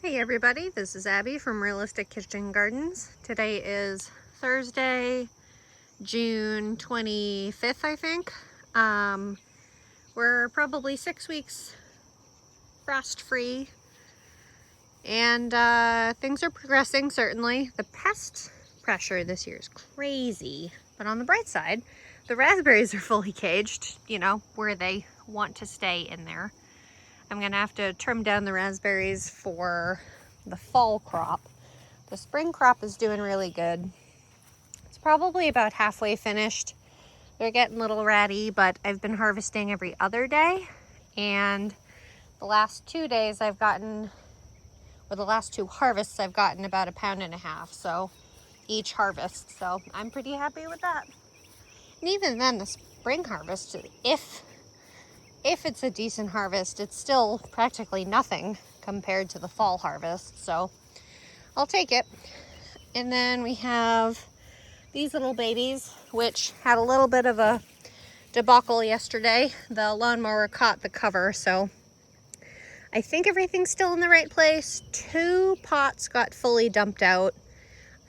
Hey everybody, this is Abby from Realistic Kitchen Gardens. Today is Thursday, June 25th, I think. We're probably 6 weeks frost-free, and things are progressing, certainly. The pest pressure this year is crazy, but on the bright side, the raspberries are fully caged, you know, where they want to stay in there. I'm gonna have to trim down the raspberries for the fall crop. The spring crop is doing really good. It's probably about halfway finished. They're getting a little ratty, but I've been harvesting every other day. And the last 2 days I've gotten, or the last 2 harvests, I've gotten about 1.5 pounds, so each harvest. So I'm pretty happy with that. And even then, the spring harvest, if it's a decent harvest, it's still practically nothing compared to the fall harvest, so I'll take it. And then we have these little babies, which had a little bit of a debacle yesterday. The lawnmower caught the cover, so I think everything's still in the right place. 2 pots got fully dumped out.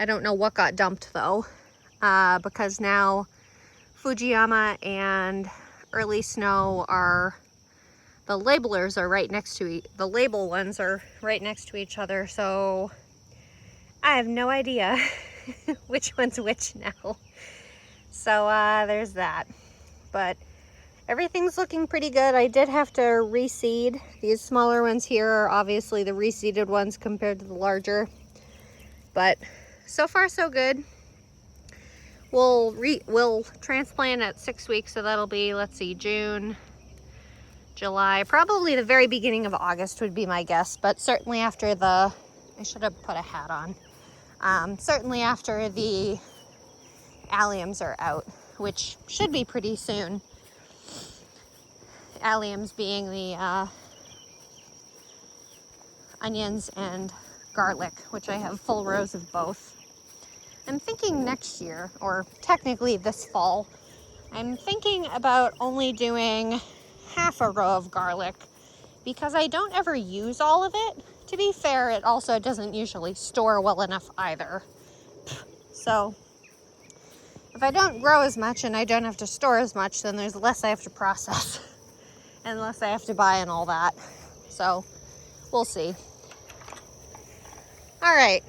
I don't know what got dumped though, because now Fujiyama and early snow the labelers are right next to the label ones are right next to each other, so I have no idea which one's which now. So there's that, but everything's looking pretty good. I did have to reseed. These smaller ones here are obviously the reseeded ones compared to the larger, but so far so good. We'll transplant at 6 weeks, so that'll be, let's see, June, July, probably the very beginning of August would be my guess, but certainly after I should have put a hat on. Certainly after the alliums are out, which should be pretty soon. Alliums being the onions and garlic, which I have full rows of both. I'm thinking next year, or technically this fall, I'm thinking about only doing half a row of garlic because I don't ever use all of it. To be fair, it also doesn't usually store well enough either. So if I don't grow as much and I don't have to store as much, then there's less I have to process and less I have to buy and all that. So we'll see. All right.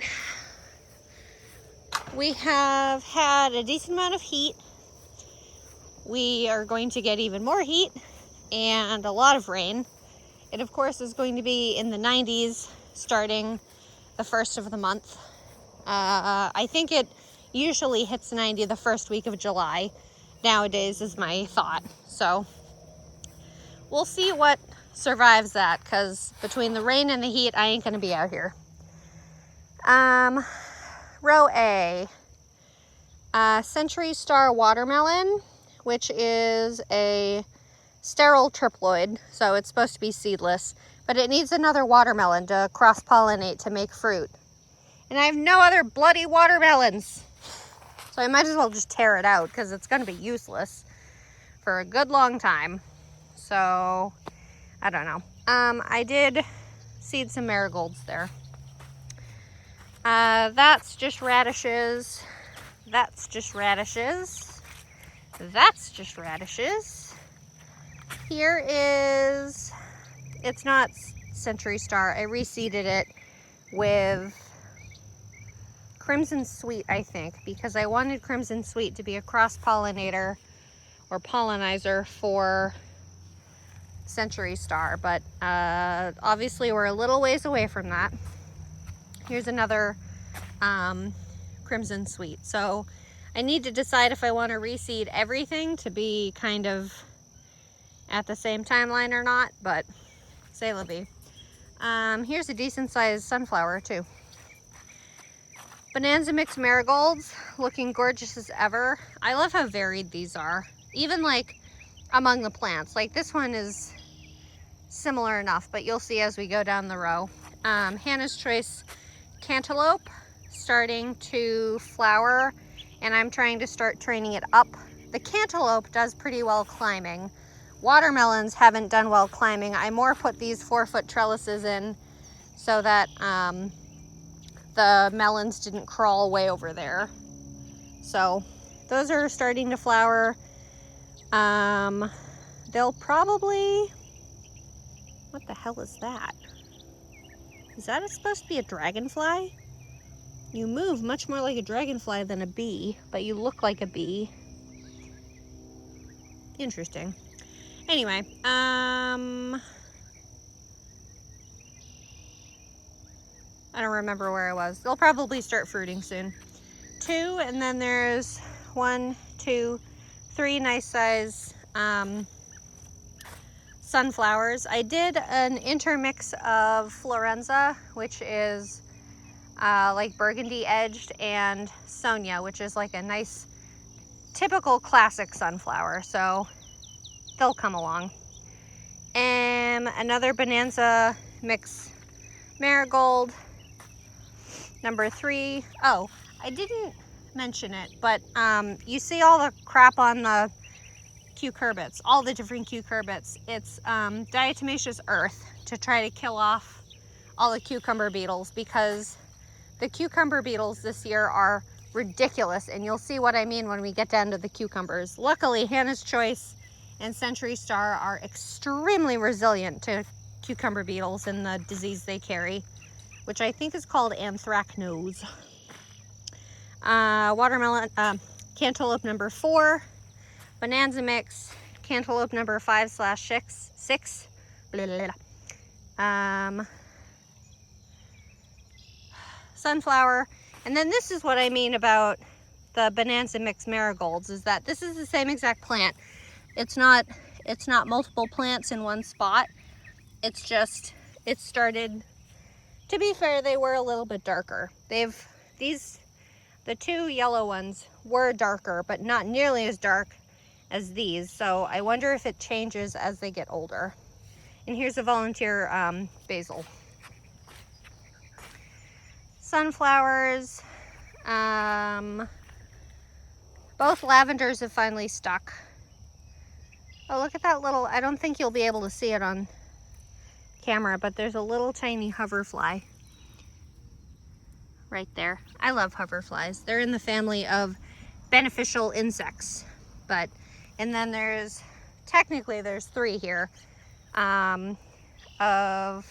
We have had a decent amount of heat. We are going to get even more heat and a lot of rain. It of course is going to be in the 90s starting the first of the month. I think it usually hits 90 the first week of July nowadays is my thought. So we'll see what survives that, because between the rain and the heat, I ain't gonna be out here. Row A, Century Star watermelon, which is a sterile triploid, so it's supposed to be seedless, but it needs another watermelon to cross-pollinate to make fruit. And I have no other bloody watermelons, so I might as well just tear it out because it's going to be useless for a good long time. So I don't know. I did seed some marigolds there. That's just radishes. That's just radishes. That's just radishes. Here is, it's not Century Star. I reseeded it with Crimson Sweet, I think, because I wanted Crimson Sweet to be a cross-pollinator or pollinizer for Century Star, but obviously we're a little ways away from that. Here's another Crimson Sweet. So I need to decide if I want to reseed everything to be kind of at the same timeline or not, but c'est la vie. Here's a decent sized sunflower too. Bonanza mixed marigolds, looking gorgeous as ever. I love how varied these are, even like among the plants. Like this one is similar enough, but you'll see as we go down the row. Hannah's Choice cantaloupe starting to flower, and I'm trying to start training it up. The cantaloupe does pretty well climbing. Watermelons haven't done well climbing. I more put these 4-foot trellises in so that the melons didn't crawl way over there. So those are starting to flower. They'll probably, what the hell is that? Is that supposed to be a dragonfly? You move much more like a dragonfly than a bee, but you look like a bee. Interesting. Anyway, I don't remember where I was. They'll probably start fruiting soon. 2, and then there's 1, 2, 3 nice size sunflowers. I did an intermix of Florenza, which is like burgundy edged, and Sonia, which is like a nice typical classic sunflower, so they'll come along. And another Bonanza mix marigold, number 3. Oh, I didn't mention it, but you see all the crap on the cucurbits, all the different cucurbits. It's diatomaceous earth to try to kill off all the cucumber beetles, because the cucumber beetles this year are ridiculous, and you'll see what I mean when we get down to the cucumbers. Luckily, Hannah's Choice and Century Star are extremely resilient to cucumber beetles and the disease they carry, which I think is called anthracnose. Watermelon, cantaloupe number 4, Bonanza mix, cantaloupe number 5/6, blah, blah, blah. Sunflower. And then this is what I mean about the Bonanza mix marigolds, is that this is the same exact plant. It's not multiple plants in one spot. It's just, it started, to be fair, they were a little bit darker. The 2 yellow ones were darker, but not nearly as dark as these. So I wonder if it changes as they get older. And here's a volunteer basil. Sunflowers, both lavenders have finally stuck. Oh, look at that little, I don't think you'll be able to see it on camera, but there's a little tiny hoverfly right there. I love hoverflies. They're in the family of beneficial insects, and then technically there's 3 here of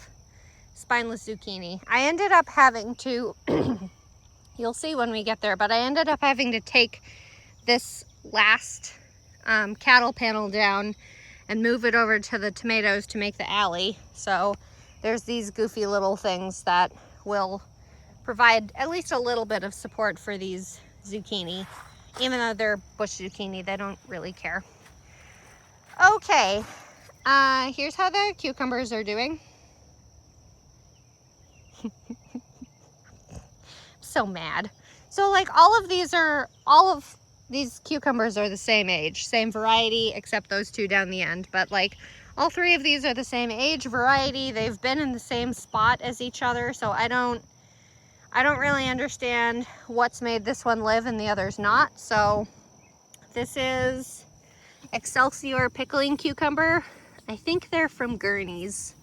spineless zucchini. I ended up having to, you'll see when we get there, but I ended up having to take this last cattle panel down and move it over to the tomatoes to make the alley. So there's these goofy little things that will provide at least a little bit of support for these zucchini. Even though they're bush zucchini, they don't really care. Okay, here's how the cucumbers are doing. So mad. So like all of these cucumbers are the same age, same variety, except those 2 down the end. But like all 3 of these are the same age, variety. They've been in the same spot as each other. So I don't really understand what's made this one live and the others not. So this is Excelsior pickling cucumber. I think they're from Gurney's.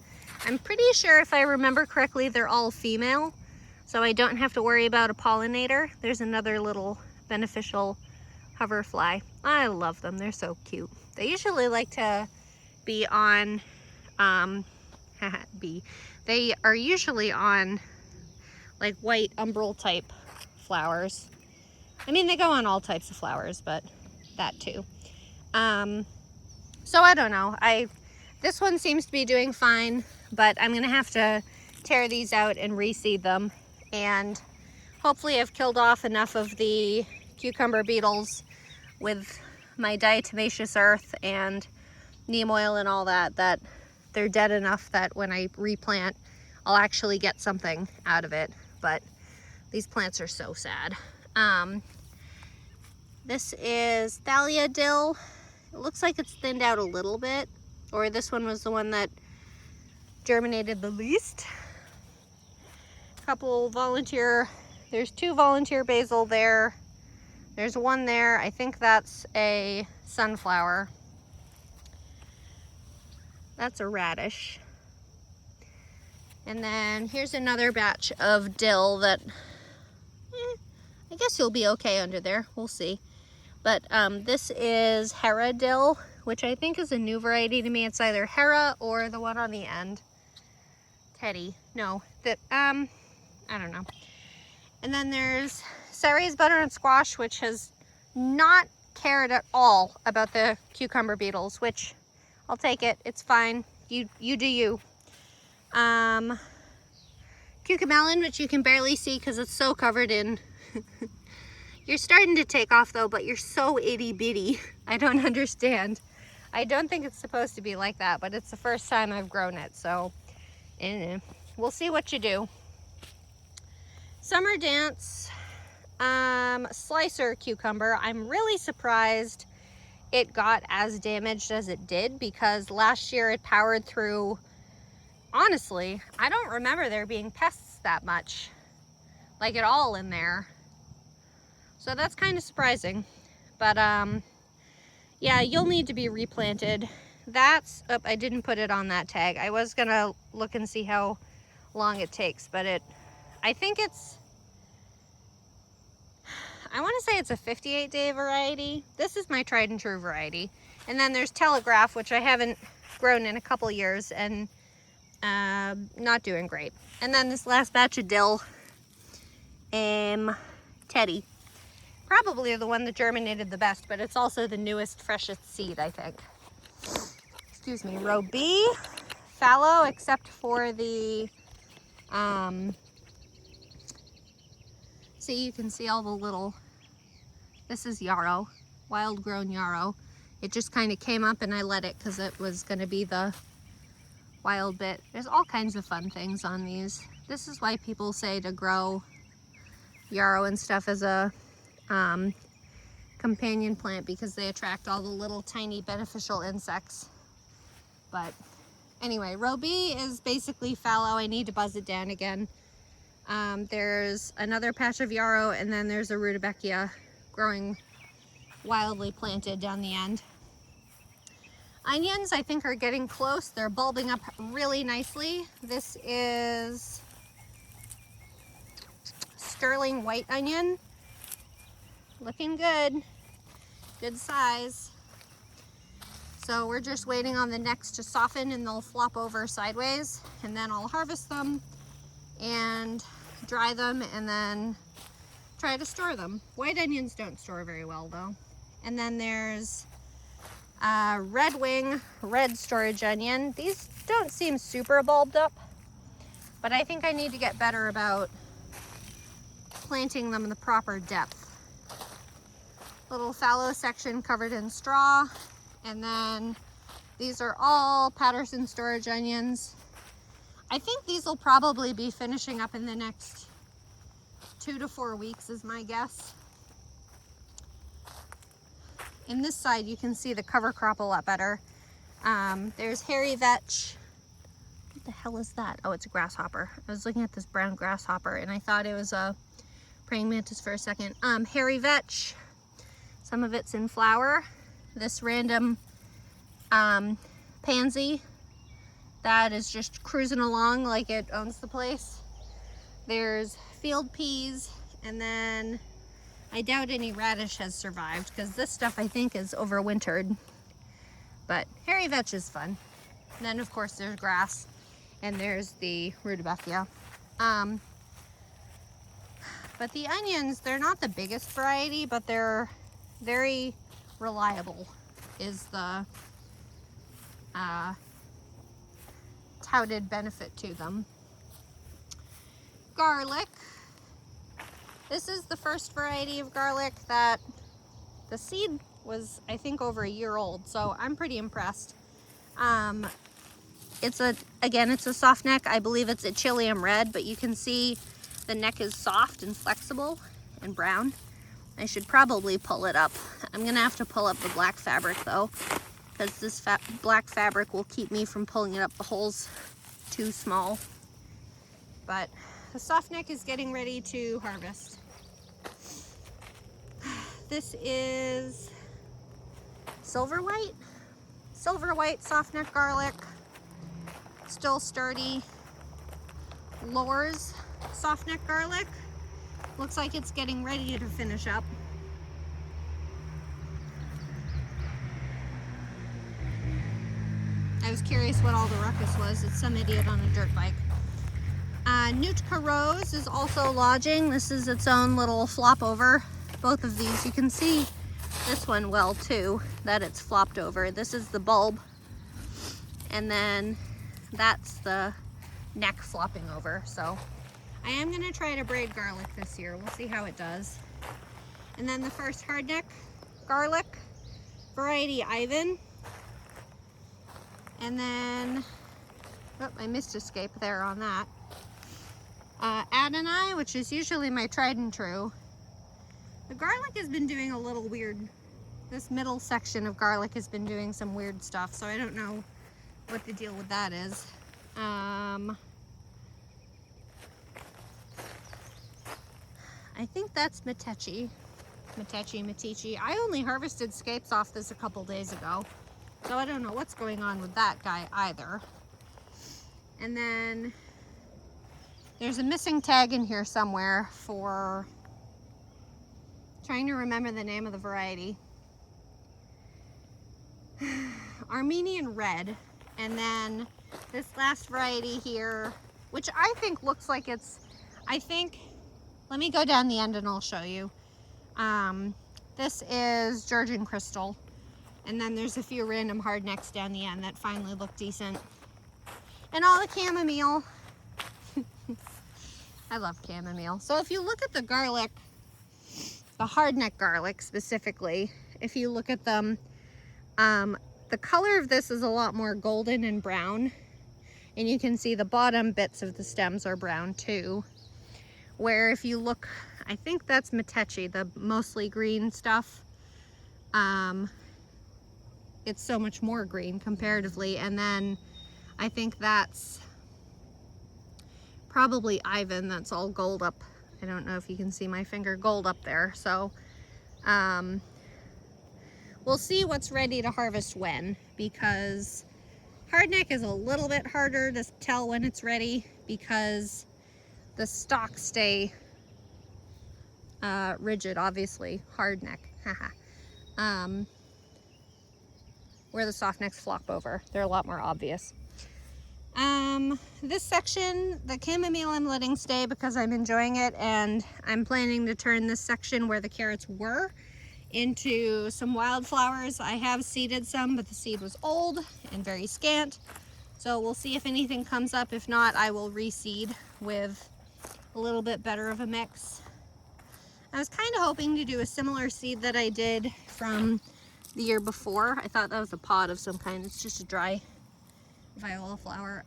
I'm pretty sure, if I remember correctly, they're all female, so I don't have to worry about a pollinator. There's another little beneficial hoverfly. I love them. They're so cute. They usually like to be on, they are usually on like white umbral type flowers. I mean, they go on all types of flowers, but that too. So I don't know. This one seems to be doing fine, but I'm gonna have to tear these out and reseed them. And hopefully I've killed off enough of the cucumber beetles with my diatomaceous earth and neem oil and all that, that they're dead enough that when I replant, I'll actually get something out of it. But these plants are so sad. This is Thalia dill. It looks like it's thinned out a little bit, or this one was the one that germinated the least. There's 2 volunteer basil there. There's 1 there. I think that's a sunflower. That's a radish. And then here's another batch of dill that I guess you'll be okay under there. We'll see. But this is Hera dill, which I think is a new variety to me. It's either Hera or the one on the end. Teddy. No, I don't know. And then there's Ceres butter and squash, which has not cared at all about the cucumber beetles, which I'll take it. It's fine. You do you. Cucamelon, which you can barely see because it's so covered in. You're starting to take off though, but you're so itty bitty. I don't understand. I don't think it's supposed to be like that, but it's the first time I've grown it, so we'll see what you do. Summer Dance slicer cucumber. I'm really surprised it got as damaged as it did, because last year it powered through. Honestly, I don't remember there being pests that much, like at all in there. So that's kind of surprising. But yeah, you'll need to be replanted. That's, oh, I didn't put it on that tag. I was gonna look and see how long it takes, but I think I want to say it's a 58-day variety. This is my tried and true variety. And then there's Telegraph, which I haven't grown in a couple years and not doing great. And then this last batch of dill, Teddy. Probably the one that germinated the best, but it's also the newest, freshest seed, I think. Excuse me. Row B, fallow, except for the, see, you can see all the little, this is yarrow, wild grown yarrow. It just kind of came up and I let it because it was going to be the wild bit. There's all kinds of fun things on these. This is why people say to grow yarrow and stuff as a companion plant, because they attract all the little tiny beneficial insects. But anyway, row B is basically fallow. I need to buzz it down again. There's another patch of yarrow, and then there's a rudbeckia growing wildly planted down the end. Onions, I think, are getting close. They're bulbing up really nicely. This is sterling white onion. Looking good. Good size. So we're just waiting on the necks to soften and they'll flop over sideways, and then I'll harvest them and dry them and then try to store them. White onions don't store very well though. And then there's red wing, red storage onion. These don't seem super bulbed up, but I think I need to get better about planting them in the proper depth. Little fallow section covered in straw, and then these are all Patterson storage onions. I think these will probably be finishing up in the next 2 to 4 weeks is my guess. In this side you can see the cover crop a lot better. There's hairy vetch. What the hell is that? Oh, it's a grasshopper. I was looking at this brown grasshopper and I thought it was a praying mantis for a second. Hairy vetch. Some of it's in flower. This random pansy that is just cruising along like it owns the place. There's field peas, and then I doubt any radish has survived because this stuff I think is overwintered. But hairy vetch is fun. And then of course there's grass, and there's the rudbeckia. But the onions, they're not the biggest variety, but they're very reliable is the touted benefit to them. Garlic. This is the first variety of garlic that the seed was, I think, over a year old, so I'm pretty impressed. It's a soft neck. I believe it's a Chilean red, but you can see the neck is soft and flexible and brown. I should probably pull it up. I'm gonna have to pull up the black fabric though, because this black fabric will keep me from pulling it up the holes too small. But the soft neck is getting ready to harvest. This is silver white soft neck garlic. Still sturdy. Lore's soft neck garlic. Looks like it's getting ready to finish up. I was curious what all the ruckus was. It's some idiot on a dirt bike. Nootka Rose is also lodging. This is its own little flop over. Both of these, you can see this one well too, that it's flopped over. This is the bulb, and then that's the neck flopping over. So I am gonna try to braid garlic this year. We'll see how it does. And then the first hardneck garlic, variety Ivan. And then, oh, I missed escape there on that. Adonai, which is usually my tried and true. The garlic has been doing a little weird. This middle section of garlic has been doing some weird stuff, so I don't know what the deal with that is. I think that's Metechi. Metechi. I only harvested scapes off this a couple days ago, so I don't know what's going on with that guy either. And then there's a missing tag in here somewhere for, trying to remember the name of the variety. Armenian Red. And then this last variety here, which I think looks like it's, let me go down the end and I'll show you. This is Georgian Crystal. And then there's a few random hardnecks down the end that finally look decent. And all the chamomile. I love chamomile. So if you look at the garlic, the hardneck garlic specifically, if you look at them, the color of this is a lot more golden and brown. And you can see the bottom bits of the stems are brown too. Where if you look, I think that's Metechi, the mostly green stuff. It's so much more green comparatively. And then I think that's probably Ivan, that's all gold up. I don't know if you can see my finger, gold up there. So we'll see what's ready to harvest when, because hardneck is a little bit harder to tell when it's ready because the stalks stay rigid, obviously. Hardneck, where the soft necks flop over. They're a lot more obvious. This section, the chamomile I'm letting stay because I'm enjoying it, and I'm planning to turn this section where the carrots were into some wildflowers. I have seeded some, but the seed was old and very scant. So we'll see if anything comes up. If not, I will reseed with a little bit better of a mix. I was kind of hoping to do a similar seed that I did from the year before. I thought that was a pod of some kind. It's just a dry viola flower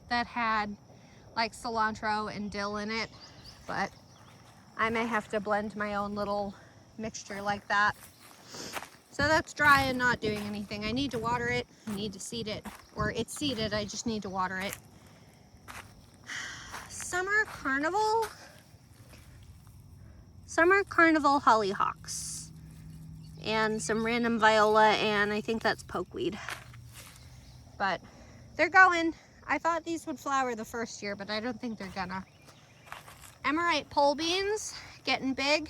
that had like cilantro and dill in it, but I may have to blend my own little mixture like that. So that's dry and not doing anything. I need to water it, I need to seed it, or it's seeded, I just need to water it. Summer Carnival hollyhocks and some random viola, and I think that's pokeweed. But they're going. I thought these would flower the first year, but I don't think they're gonna. Emerite pole beans, getting big.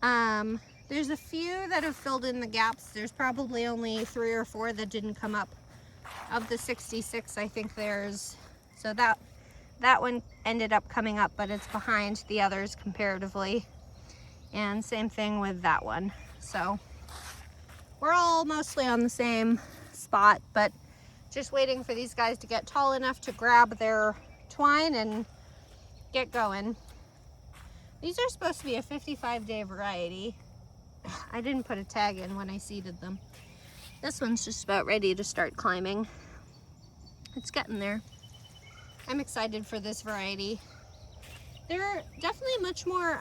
There's a few that have filled in the gaps. There's probably only 3 or 4 that didn't come up. Of the 66, I think there's, so that one ended up coming up, but it's behind the others comparatively. And same thing with that one. So we're all mostly on the same spot, but just waiting for these guys to get tall enough to grab their twine and get going. These are supposed to be a 55-day variety. I didn't put a tag in when I seeded them. This one's just about ready to start climbing. It's getting there. I'm excited for this variety. They're definitely much more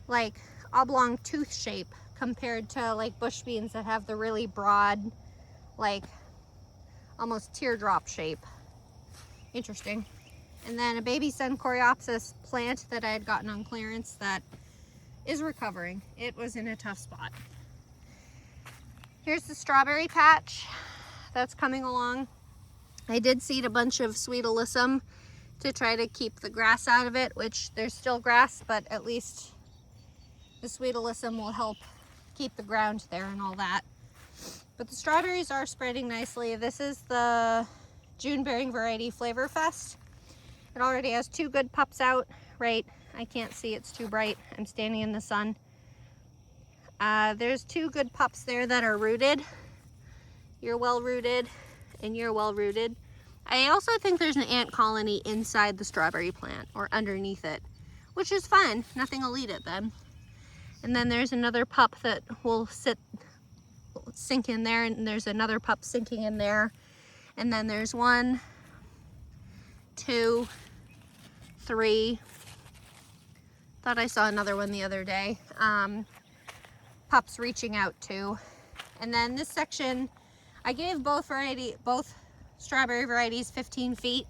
like oblong tooth shape compared to like bush beans that have the really broad, like almost teardrop shape. Interesting. And then a baby sun coreopsis plant that I had gotten on clearance that is recovering. It was in a tough spot. Here's the strawberry patch that's coming along. I did seed a bunch of sweet alyssum to try to keep the grass out of it, which there's still grass, but at least the sweet alyssum will help keep the ground there and all that. But the strawberries are spreading nicely. This is the June bearing variety Flavor Fest. It already has 2 good pups out, right? I can't see, it's too bright. I'm standing in the sun. There's 2 good pups there that are rooted. You're well rooted and you're well rooted. I also think there's an ant colony inside the strawberry plant or underneath it, which is fine. Nothing will eat it then. And then there's another pup that will sink in there, and there's another pup sinking in there. And then there's 1, 2, 3. Thought I saw another one the other day. Pups reaching out too. And then this section, I gave both strawberry varieties 15 feet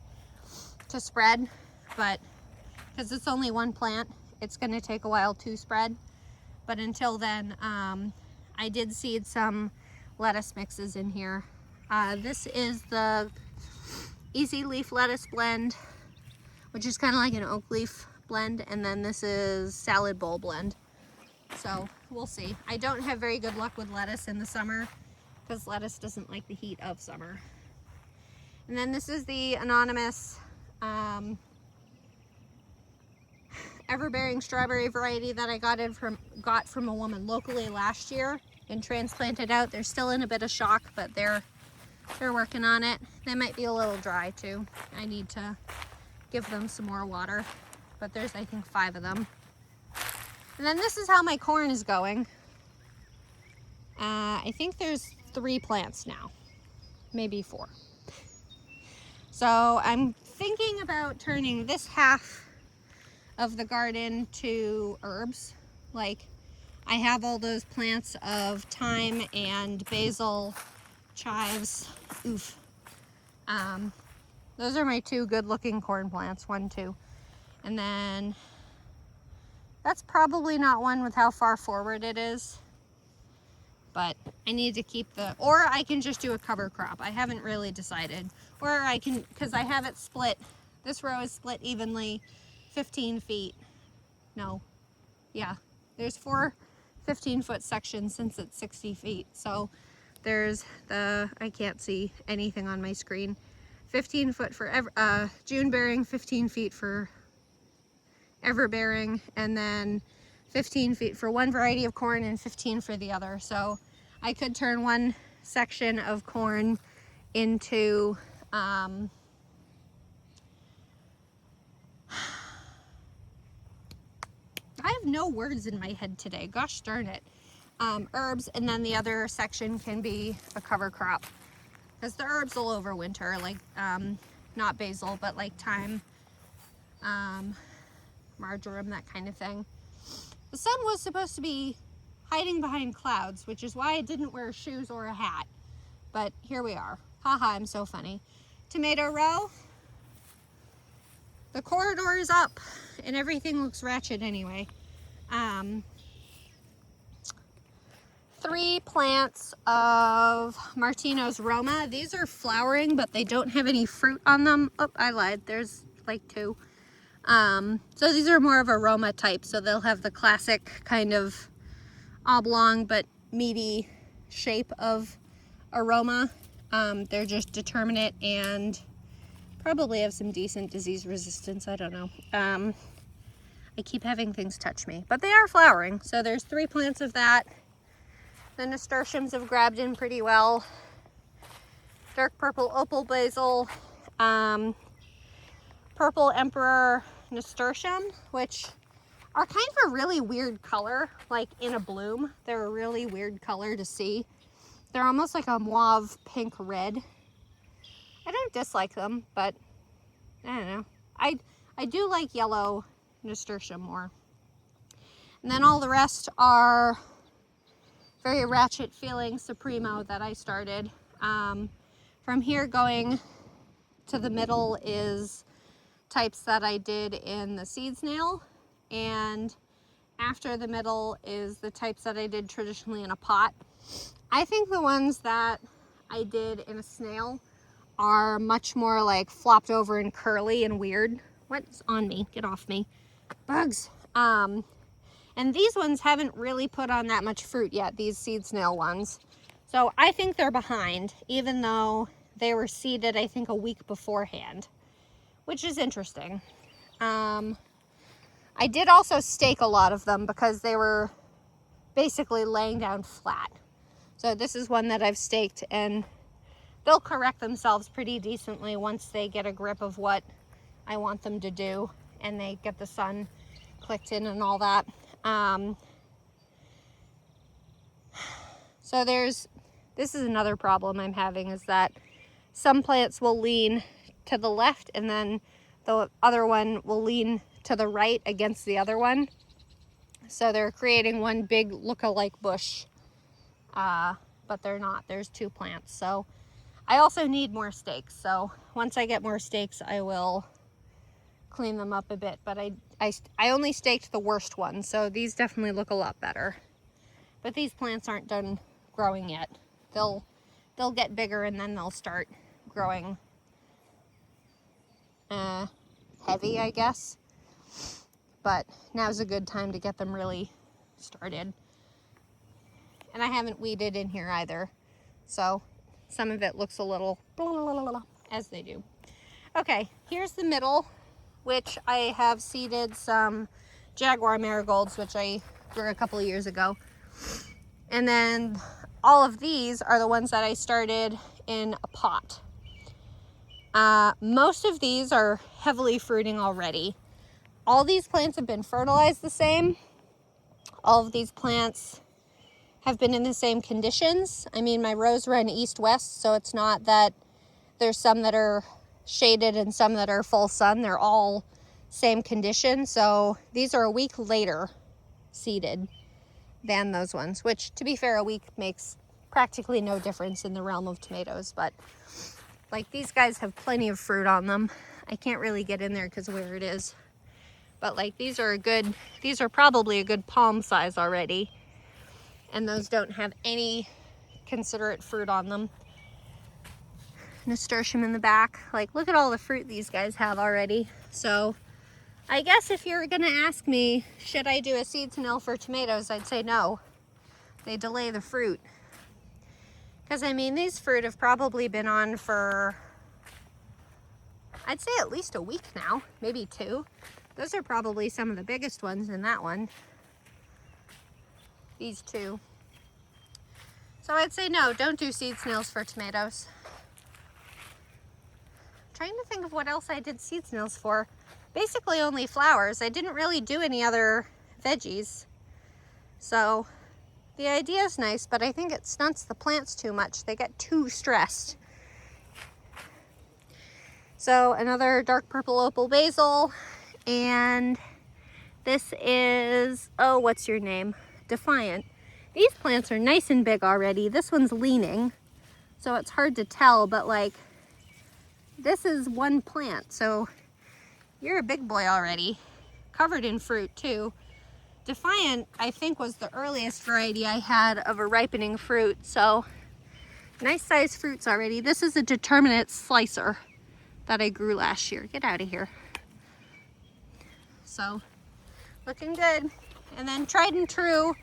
to spread, but because it's only 1 plant, it's going to take a while to spread. But until then, I did seed some lettuce mixes in here. This is the Easy Leaf Lettuce Blend, which is kind of like an oak leaf blend, and then this is Salad Bowl Blend. So we'll see. I don't have very good luck with lettuce in the summer because lettuce doesn't like the heat of summer. And then this is the anonymous ever-bearing strawberry variety that I got from a woman locally last year and transplanted out. They're still in a bit of shock, but they're working on it. They might be a little dry too. I need to give them some more water, but there's, I think, 5 of them. And then this is how my corn is going. I think there's 3 plants now, maybe 4. So I'm thinking about turning this half of the garden to herbs. Like, I have all those plants of thyme and basil, chives. Oof. Those are my 2 good looking corn plants, 1, 2. And then that's probably not one with how far forward it is, but I need to keep or I can just do a cover crop. I haven't really decided. Or I can, because I have it split. This row is split evenly, 15 feet. No, yeah, there's 4 15-foot sections since it's 60 feet. So there's I can't see anything on my screen. 15 foot for June bearing, 15 feet for ever bearing, and then 15 feet for one variety of corn and 15 for the other. So I could turn one section of corn into I have no words in my head today, gosh darn it. Herbs, and then the other section can be a cover crop, because the herbs will overwinter, like not basil, but like thyme, marjoram, that kind of thing. The sun was supposed to be hiding behind clouds, which is why I didn't wear shoes or a hat, but here we are. Haha, I'm so funny. Tomato row, the corridor is up and everything looks ratchet anyway. 3 plants of Martino's Roma. These are flowering, but they don't have any fruit on them. Oh, I lied. There's like 2. So these are more of a Roma type, so they'll have the classic kind of oblong but meaty shape of aroma. They're just determinate and probably have some decent disease resistance. I don't know. I keep having things touch me, but they are flowering. So there's 3 plants of that. The nasturtiums have grabbed in pretty well. Dark purple opal basil, purple emperor nasturtium, which are kind of a really weird color, like in a bloom. They're a really weird color to see. They're almost like a mauve pink red. I don't dislike them, but I don't know. I do like yellow nasturtium more. And then all the rest are very ratchet feeling Supremo that I started. From here going to the middle is types that I did in the seed snail, and after the middle is the types that I did traditionally in a pot. I think the ones that I did in a snail are much more like flopped over and curly and weird. What's on me? Get off me. Bugs. And these ones haven't really put on that much fruit yet, these seed snail ones. So I think they're behind, even though they were seeded, I think, a week beforehand, which is interesting. I did also stake a lot of them because they were basically laying down flat. So this is one that I've staked, and they'll correct themselves pretty decently once they get a grip of what I want them to do and they get the sun clicked in and all that. So this is another problem I'm having, is that some plants will lean to the left and then the other one will lean to the right against the other one. So they're creating one big look-alike bush, but they're not. There's two plants. So I also need more stakes. So once I get more stakes, I will clean them up a bit. But I only staked the worst ones, so these definitely look a lot better. But these plants aren't done growing yet. They'll get bigger and then they'll start growing heavy, I guess. But now's a good time to get them really started. And I haven't weeded in here either, so some of it looks a little as they do. Okay, here's the middle, which I have seeded some Jaguar marigolds, which I grew a couple of years ago. And then all of these are the ones that I started in a pot. Most of these are heavily fruiting already. All these plants have been fertilized the same. All of these plants have been in the same conditions. I mean, my rows run east-west, so it's not that there's some that are shaded and some that are full sun. They're all same condition. So these are a week later seeded than those ones, which, to be fair, a week makes practically no difference in the realm of tomatoes. But like, these guys have plenty of fruit on them. I can't really get in there because of where it is. But like, these are probably a good palm size already. And those don't have any considerate fruit on them. Nasturtium in the back. Like, look at all the fruit these guys have already. So I guess if you're gonna ask me, should I do a seed snail for tomatoes, I'd say no. They delay the fruit. Because I mean, these fruit have probably been on for, I'd say at least a week now, maybe 2. Those are probably some of the biggest ones in that one. These 2. So I'd say no, don't do seed snails for tomatoes. I'm trying to think of what else I did seed snails for. Basically only flowers. I didn't really do any other veggies. So the idea is nice, but I think it stunts the plants too much. They get too stressed. So another dark purple opal basil. And this is, oh, what's your name? Defiant. These plants are nice and big already. This one's leaning, so it's hard to tell, but like, this is one plant, so you're a big boy already. Covered in fruit too. Defiant, I think, was the earliest variety I had of a ripening fruit, so nice sized fruits already. This is a determinate slicer that I grew last year. Get out of here. So, looking good. And then tried and true,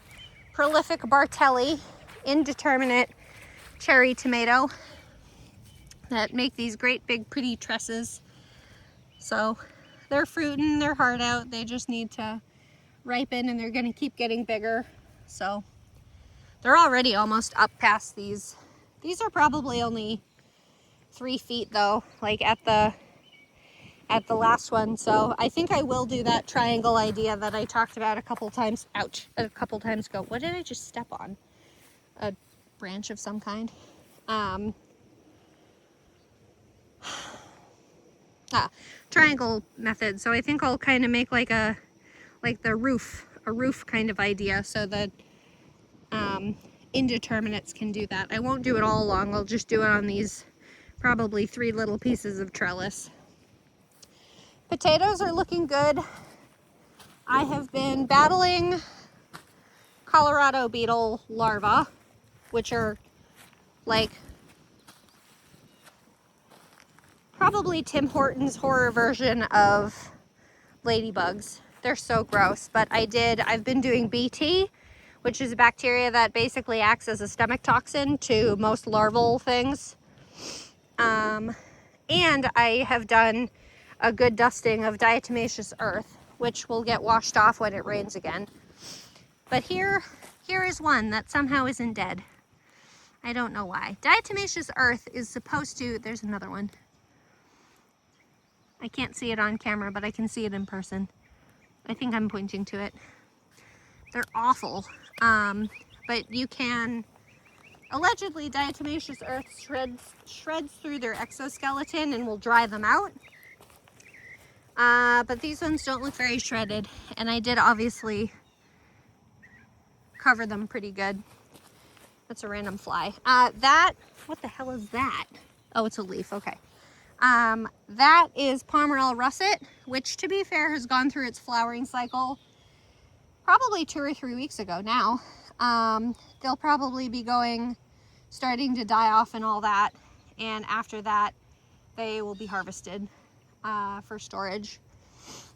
prolific Bartelli, indeterminate cherry tomato that make these great big pretty tresses. So they're fruiting, they're hard out, they just need to ripen and they're gonna keep getting bigger. So they're already almost up past these. These are probably only 3 feet though, like at the last one. So I think I will do that triangle idea that I talked about a couple times, a couple times ago. What did I just step on? A branch of some kind. Triangle method. So I think I'll kind of make like a roof kind of idea, so that indeterminates can do that. I won't do it all along. I'll just do it on these probably 3 little pieces of trellis. Potatoes are looking good. I have been battling Colorado beetle larvae, which are like probably Tim Hortons horror version of ladybugs. They're so gross, but I've been doing BT, which is a bacteria that basically acts as a stomach toxin to most larval things. And I have done a good dusting of diatomaceous earth, which will get washed off when it rains again. But here is one that somehow isn't dead. I don't know why. Diatomaceous earth is supposed to, there's another one. I can't see it on camera, but I can see it in person. I think I'm pointing to it. They're awful. But you can, allegedly diatomaceous earth shreds through their exoskeleton and will dry them out. But these ones don't look very shredded, and I did obviously cover them pretty good. That's a random fly. What the hell is that? Oh, it's a leaf, okay. That is Pomerelle russet, which to be fair has gone through its flowering cycle probably 2 or 3 weeks ago now. They'll probably be starting to die off and all that, and after that they will be harvested for storage,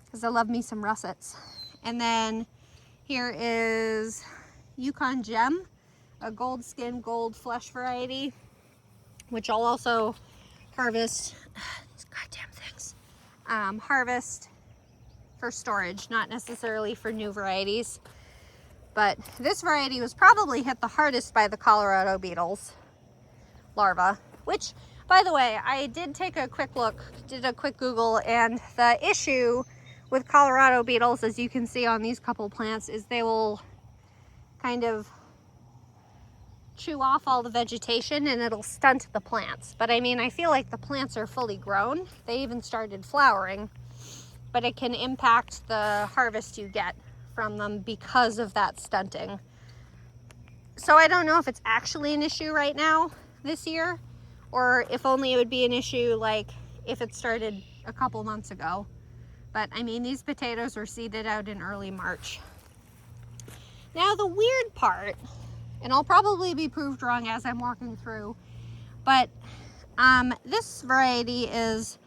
because I love me some russets. And then here is Yukon Gem, a gold skin, gold flesh variety, which I'll also harvest. These goddamn things. Harvest for storage, not necessarily for new varieties. But this variety was probably hit the hardest by the Colorado beetles larva, which, by the way, I did take a quick look, did a quick Google, and the issue with Colorado beetles, as you can see on these couple plants, is they will kind of chew off all the vegetation and it'll stunt the plants. But I mean, I feel like the plants are fully grown. They even started flowering, but it can impact the harvest you get from them because of that stunting. So I don't know if it's actually an issue right now this year, or if only it would be an issue like if it started a couple months ago. But I mean, these potatoes were seeded out in early March. Now the weird part, and I'll probably be proved wrong as I'm walking through, but this variety is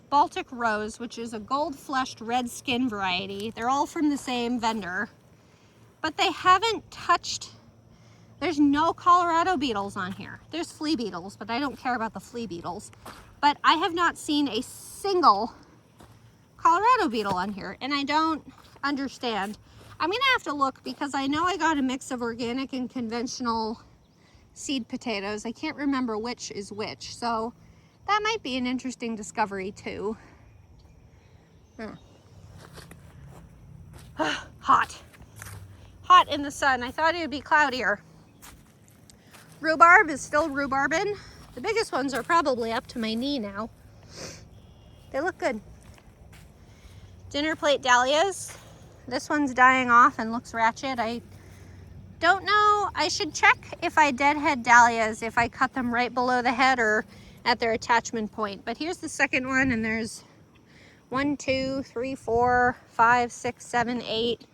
Baltic Rose, which is a gold-fleshed red skin variety. They're all from the same vendor, but they haven't touched, there's no Colorado beetles on here. There's flea beetles, but I don't care about the flea beetles. But I have not seen a single Colorado beetle on here, and I don't understand. I'm gonna have to look, because I know I got a mix of organic and conventional seed potatoes. I can't remember which is which, so that might be an interesting discovery too. Hot. Hot in the sun. I thought it would be cloudier. Rhubarb is still rhubarbin. The biggest ones are probably up to my knee now. They look good. Dinner plate dahlias. This one's dying off and looks ratchet. I don't know. I should check if I deadhead dahlias, if I cut them right below the head or at their attachment point. But here's the second one, and there's 1, 2, 3, 4, 5, 6, 7, 8.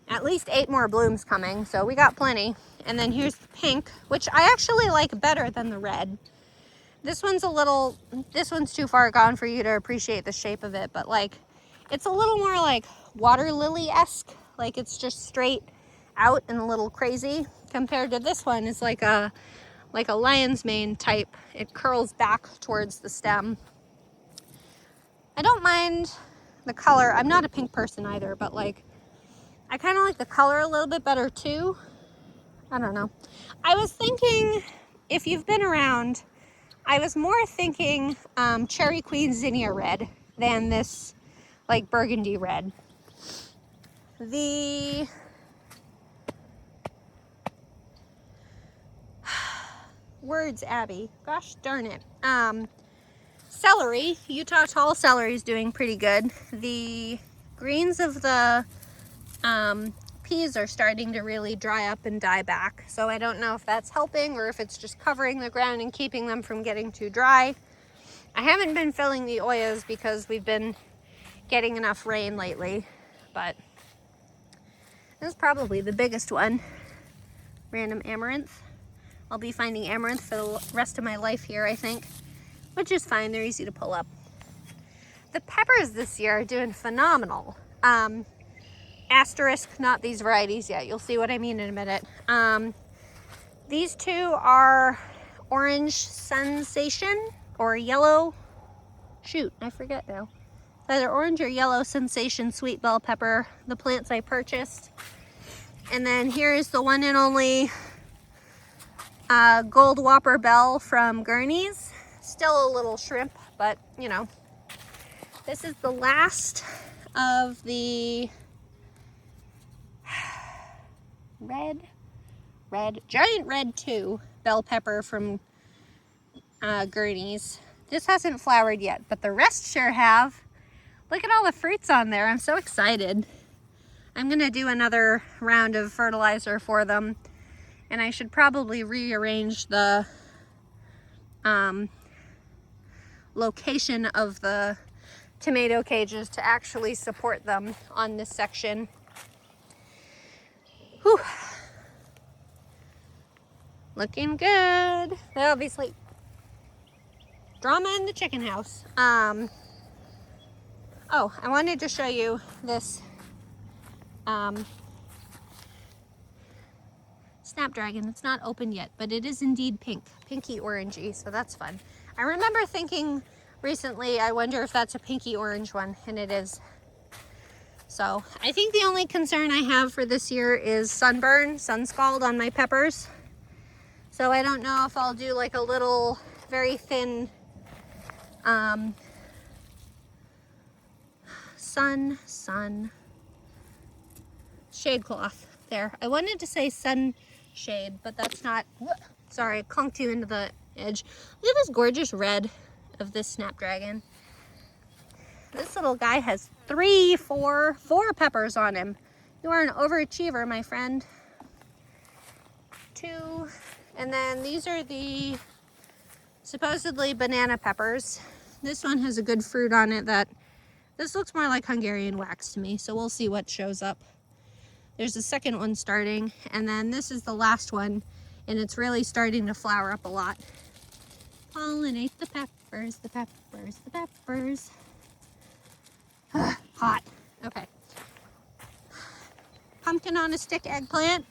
At least 8 more blooms coming, so we got plenty. And then here's the pink, which I actually like better than the red. This one's too far gone for you to appreciate the shape of it, but like, it's a little more like water lily-esque, like it's just straight out and a little crazy, compared to this one. It's like a lion's mane type. It curls back towards the stem. I don't mind the color. I'm not a pink person either, but like, I kind of like the color a little bit better too. I don't know. I was thinking, if you've been around, I was more thinking Cherry Queen zinnia red than this like burgundy red. The words, Abby. Gosh darn it. Celery, Utah tall celery is doing pretty good. The greens of the peas are starting to really dry up and die back. So I don't know if that's helping or if it's just covering the ground and keeping them from getting too dry. I haven't been filling the oyas because we've been getting enough rain lately, but this is probably the biggest one. Random amaranth. I'll be finding amaranth for the rest of my life here, I think. which is fine. They're easy to pull up. The peppers this year are doing phenomenal. Asterisk, not these varieties yet. You'll see what I mean in a minute. These two are Orange Sensation or Yellow, shoot, I forget now. It's either Orange or Yellow Sensation Sweet Bell Pepper, the plants I purchased. And then here is the one and only Gold Whopper Bell from Gurney's. Still a little shrimp, but you know. This is the last of the giant red 2 bell pepper from Gurney's. This hasn't flowered yet, but the rest sure have. Look at all the fruits on there. I'm so excited. I'm gonna do another round of fertilizer for them, and I should probably rearrange the location of the tomato cages to actually support them on this section. Whew. Looking good. Obviously, drama in the chicken house. Oh, I wanted to show you this snapdragon. It's not open yet, but it is indeed pink, pinky orangey, so that's fun. I remember thinking recently, I wonder if that's a pinky orange one, and it is. So I think the only concern I have for this year is sunburn, sun scald on my peppers. So I don't know if I'll do like a little very thin sun shade cloth there. I wanted to say sun shade, but that's not, sorry, I clunked you into the edge. Look at this gorgeous red of this snapdragon. This little guy has four peppers on him. You are an overachiever, my friend. 2, and then these are the supposedly banana peppers. This one has a good fruit on it that, this looks more like Hungarian wax to me, so we'll see what shows up. There's a second one starting, and then this is the last one, and it's really starting to flower up a lot. Pollinate the peppers, the peppers, the peppers. Hot. Okay. Pumpkin on a stick eggplant.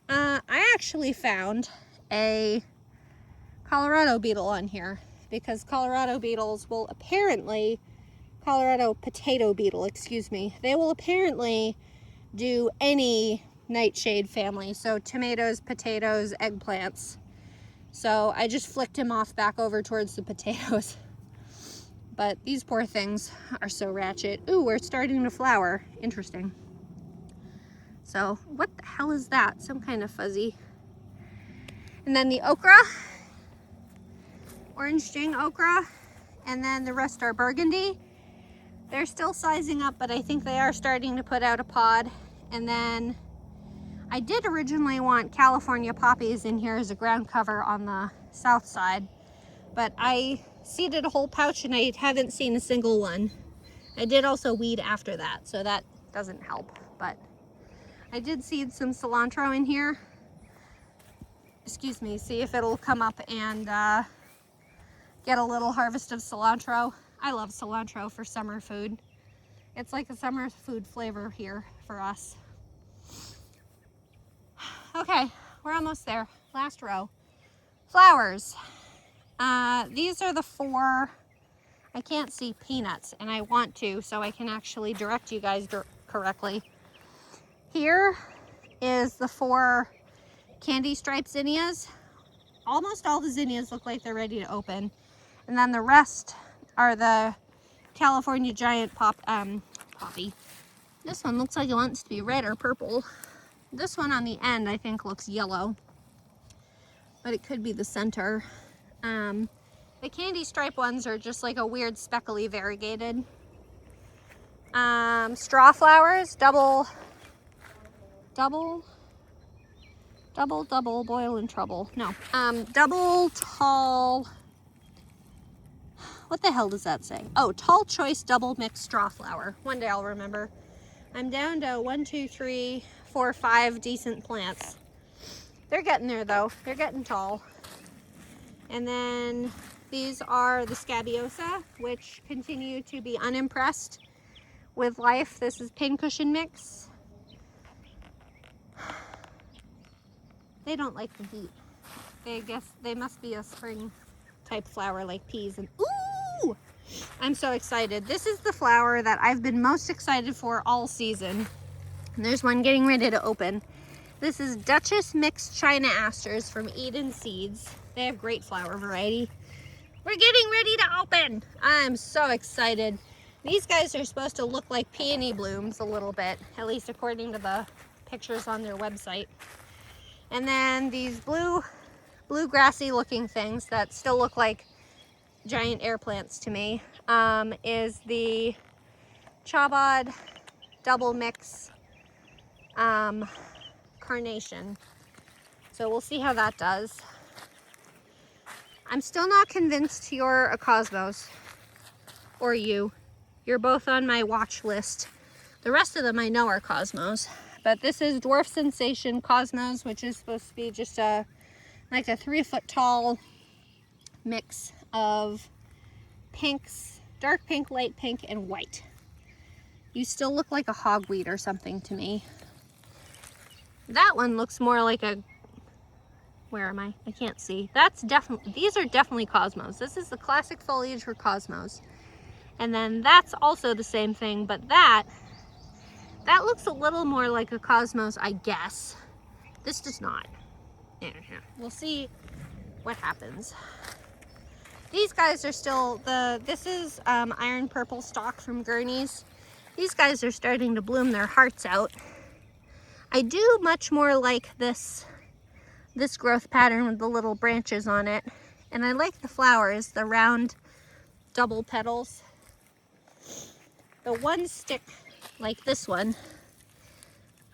I actually found a Colorado beetle on here because Colorado beetles will apparently, Colorado potato beetle, excuse me, they will apparently do any nightshade family. So tomatoes, potatoes, eggplants. So I just flicked him off back over towards the potatoes. But these poor things are so ratchet. Ooh, we're starting to flower. Interesting. So what the hell is that? Some kind of fuzzy. And then the okra, orange string okra, and then the rest are burgundy. They're still sizing up, but I think they are starting to put out a pod. And then I did originally want California poppies in here as a ground cover on the south side, but I seeded a whole pouch and I haven't seen a single one. I did also weed after that, so that doesn't help, but I did seed some cilantro in here. Excuse me, see if it'll come up and get a little harvest of cilantro. I love cilantro for summer food. It's like a summer food flavor here for us. Okay, we're almost there. Last row. Flowers. These are the 4, I can't see peanuts, and I want to, so I can actually direct you guys correctly. Here is the 4 candy stripe zinnias. Almost all the zinnias look like they're ready to open. And then the rest are the California giant poppy. This one looks like it wants to be red or purple. This one on the end I think looks yellow, but it could be the center. The candy stripe ones are just like a weird speckly variegated. Straw flowers, double, boil in trouble. No, double tall, what the hell does that say? Oh, tall choice double mixed straw flower. One day I'll remember. I'm down to 1, 2, 3, 4, 5 decent plants. They're getting there though. They're getting tall. And then These are the Scabiosa, which continue to be unimpressed with life. This is pincushion mix. They don't like the heat. I guess they must be a spring type flower like peas. And ooh, I'm so excited. This is the flower that I've been most excited for all season. And there's one getting ready to open. This is Duchess Mixed China Asters from Eden Seeds. They have great flower variety. We're getting ready to open. I'm so excited. These guys are supposed to look like peony blooms a little bit, at least according to the pictures on their website. And then these blue-grassy looking things that still look like giant air plants to me is the Chabad double mix carnation. So we'll see how that does. I'm still not convinced you're a cosmos, or you. You're both on my watch list. The rest of them I know are cosmos. But this is Dwarf Sensation Cosmos, which is supposed to be just like a 3-foot tall mix of pinks, dark pink, light pink, and white. You still look like a hogweed or something to me. That one looks more like a, where am I? I can't see. That's definitely, these are definitely cosmos. This is the classic foliage for cosmos. And then that's also the same thing, but that looks a little more like a cosmos, I guess. This does not. We'll see what happens. These guys are still, this is iron purple stalk from Gurney's. These guys are starting to bloom their hearts out. I do much more like this growth pattern with the little branches on it. And I like the flowers, the round double petals. The one stick like this one,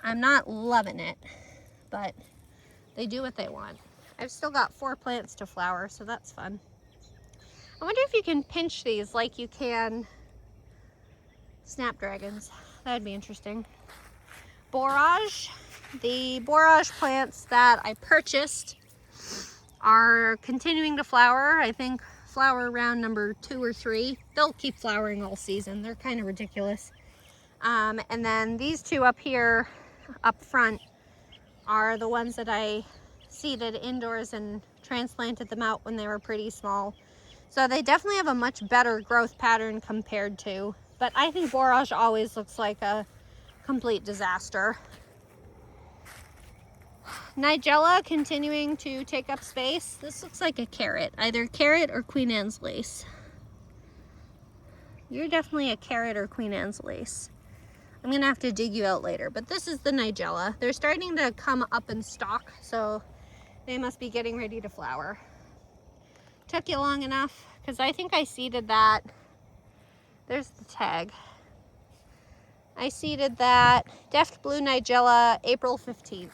I'm not loving it, but they do what they want. I've still got 4 plants to flower, so that's fun. I wonder if you can pinch these like you can snapdragons. That'd be interesting. Borage. The borage plants that I purchased are continuing to flower. I think flower round number 2 or 3. They'll keep flowering all season. They're kind of ridiculous. And then these 2 up here, up front, are the ones that I seeded indoors and transplanted them out when they were pretty small. So they definitely have a much better growth pattern compared to, but I think borage always looks like a complete disaster. Nigella continuing to take up space. This looks like a carrot, either carrot or Queen Anne's lace. You're definitely a carrot or Queen Anne's lace. I'm gonna have to dig you out later, but this is the Nigella. They're starting to come up in stalk, so they must be getting ready to flower. Took you long enough, because I think I seeded that. There's the tag. I seeded that Deft Blue Nigella April 15th.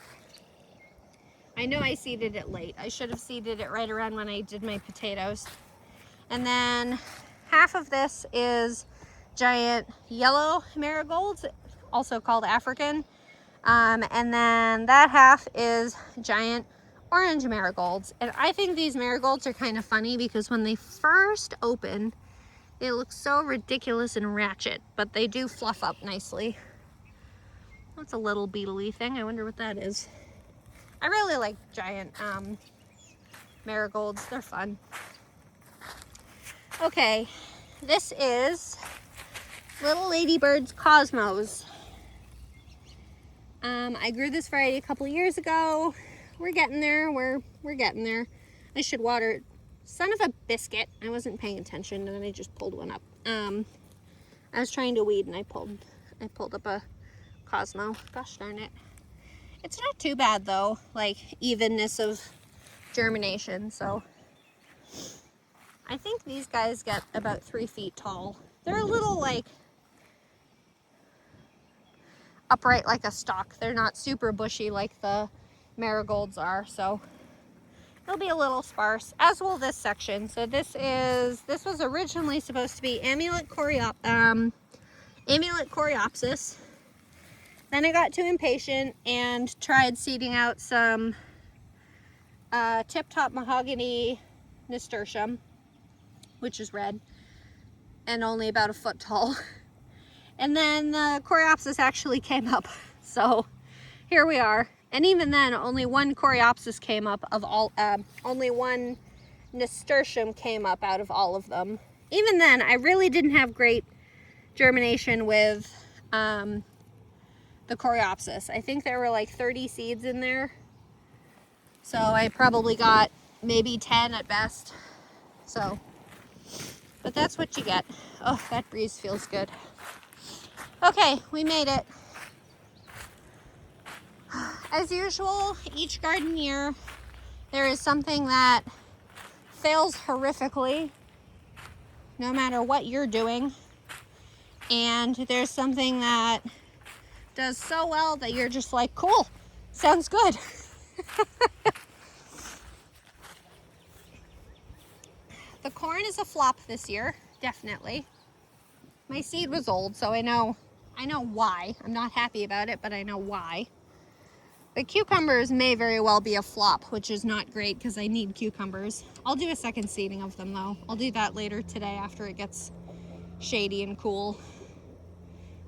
I know I seeded it late. I should have seeded it right around when I did my potatoes. And then half of this is giant yellow marigolds, also called African. And then that half is giant orange marigolds. And I think these marigolds are kind of funny because when they first open, they look so ridiculous and ratchet, but they do fluff up nicely. That's a little beetle-y thing. I wonder what that is. I really like giant marigolds. They're fun. Okay, this is Little Ladybird's Cosmos. I grew this variety a couple years ago. We're getting there. We're getting there. I should water it. Son of a biscuit. I wasn't paying attention and then I just pulled one up. I was trying to weed and I pulled up a Cosmo. Gosh darn it. It's not too bad though, like evenness of germination. So I think these guys get about 3 feet tall. They're a little like upright like a stalk. They're not super bushy like the marigolds are, so it'll be a little sparse, as will this section. So this was originally supposed to be Amulet Coreopsis. Then I got too impatient and tried seeding out some Tip Top Mahogany Nasturtium. which is red and only about a foot tall. And then the coreopsis actually came up. So here we are. And even then, only one coreopsis came up of all, only one nasturtium came up out of all of them. Even then, I really didn't have great germination with the coreopsis. I think there were like 30 seeds in there. So I probably got maybe 10 at best. So, but that's what you get. Oh, that breeze feels good. Okay, we made it. As usual, each garden year, there is something that fails horrifically, no matter what you're doing. And there's something that does so well that you're just like, cool, sounds good. The corn is a flop this year, definitely. My seed was old, so I know why. I'm not happy about it, but I know why. The cucumbers may very well be a flop, which is not great because I need cucumbers. I'll do a second seeding of them though. I'll do that later today after it gets shady and cool,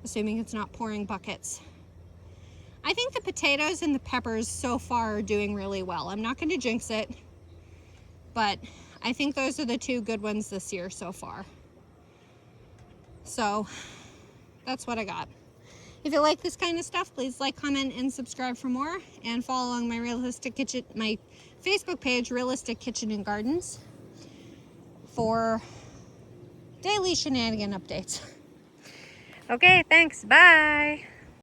assuming it's not pouring buckets. I think the potatoes and the peppers so far are doing really well. I'm not going to jinx it, but I think those are the two good ones this year so far. So that's what I got. If you like this kind of stuff, please like, comment, and subscribe for more, and follow along my my Facebook page, Realistic Kitchen and Gardens, for daily shenanigan updates. Okay, thanks. Bye.